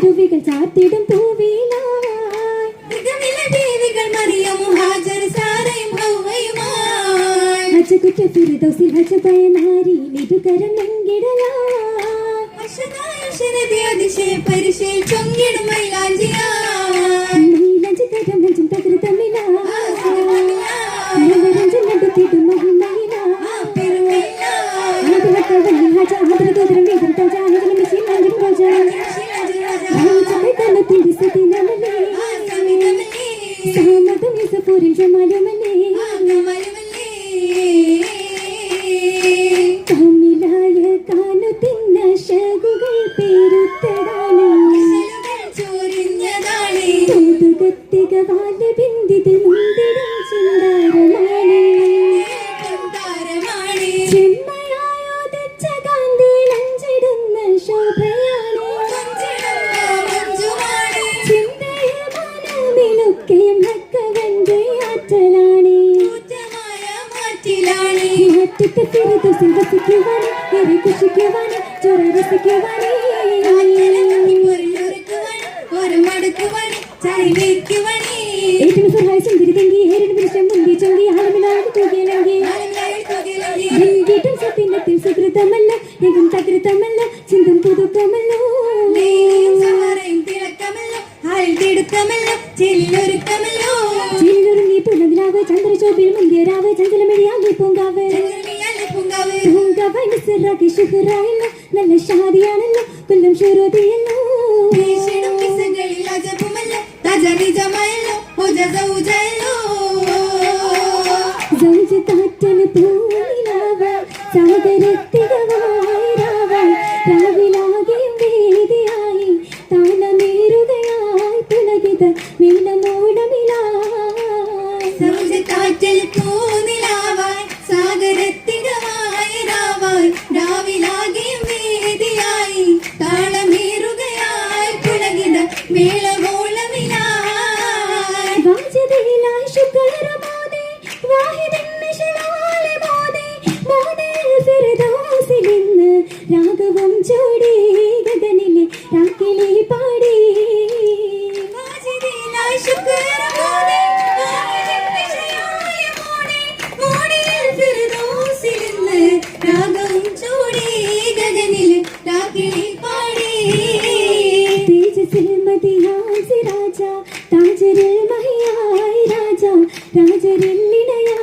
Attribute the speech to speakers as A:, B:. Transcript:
A: അരുവികൾ ചാർത്തിടും പൂവിലായി ഹജ്ജുകുറ്റ ഫിർദൗസിൽ ഹജ്ജ് പയനാരി നിരുകരം മൈലാഞ്ചി കരം ഹജ്ജും തകൃതമില നവരഞ്ജൻ നടത്തിടും മഹിമയില ആദിലക്കവല്ലി ഹജ്ജ ആദരദോദരം വീതം തജ ഹജ്ജന മിശി മഞ്ജൻ റോജ ത്തിന്റെ സതിനമലേ സഹമതം സഫൂരിൽ ജമാലുമലേ തമിഴായ കാനു തിന്ന ശകുകൾ പേരുത്തടാണ് തോതുകത്തിക വാല ബിന്ദിതിൽ മുന്തിടും ചിന്താരമാണ് ചെമ്മയായോദിച്ച കാന്തിയിൽ അഞ്ചിടുന്ന ശോഭയാണ് ചിന്തയിൽ മനമിലൊക്കെയും ഹക്കവന്റെ ആറ്റലാണ് മാറ്റിട്ട് ഫിർദൗസിൽ വസിക്കുവാന് ഏറെ കുശിക്കുവാന് ചൊറ രസിക്കുവാന് ഏറ്റവും സഹായ സുന്ദരി തെങ്കി ഏറിന് പുരുഷം മുന്തി ചൊങ്കി ആലമിലായി തൂകിയലങ്കി സത്യത്തിൽ സുഹൃതമല്ല ഏകം തകൃതമല്ല ചിന്തം പുതുക്കമല്ലോ ചില്ലൊരുങ്ങി പുലവിലാവ് ചന്ദ്രശോഭിൽ മുന്തിയരാവ് ചഞ്ചലമണിയാകെ പൂങ്കാവ് പൂങ്കാവ് സിറാക്കി ശുഹറായല്ലോ നല്ല ഷാദിയാണല്ലോ കൊല്ലം ഷുറോദിയല്ലോ സൗജ് താറ്റന് പൂനിലാവ സാഗരത്തികവായി രാവിലാകെയും വേദിയായി താളമേറുകയായി പുലകിത നീലമോടമിലായി
B: സൗജ് താറ്റൽ പൂനിലാവായി സാഗരത്തികവായി രാവിലാകെയും വേദിയായി താളമേറുകയായി പുലകിത മേളമോളമിലായി
A: വാജതയിലായി ശുക്രമോദേ വാഹിദൻ മിശലാലെ മോദേ മോദേ ഫിർദൗസിൽ ഇന്ന് രാഘവം ചൂടി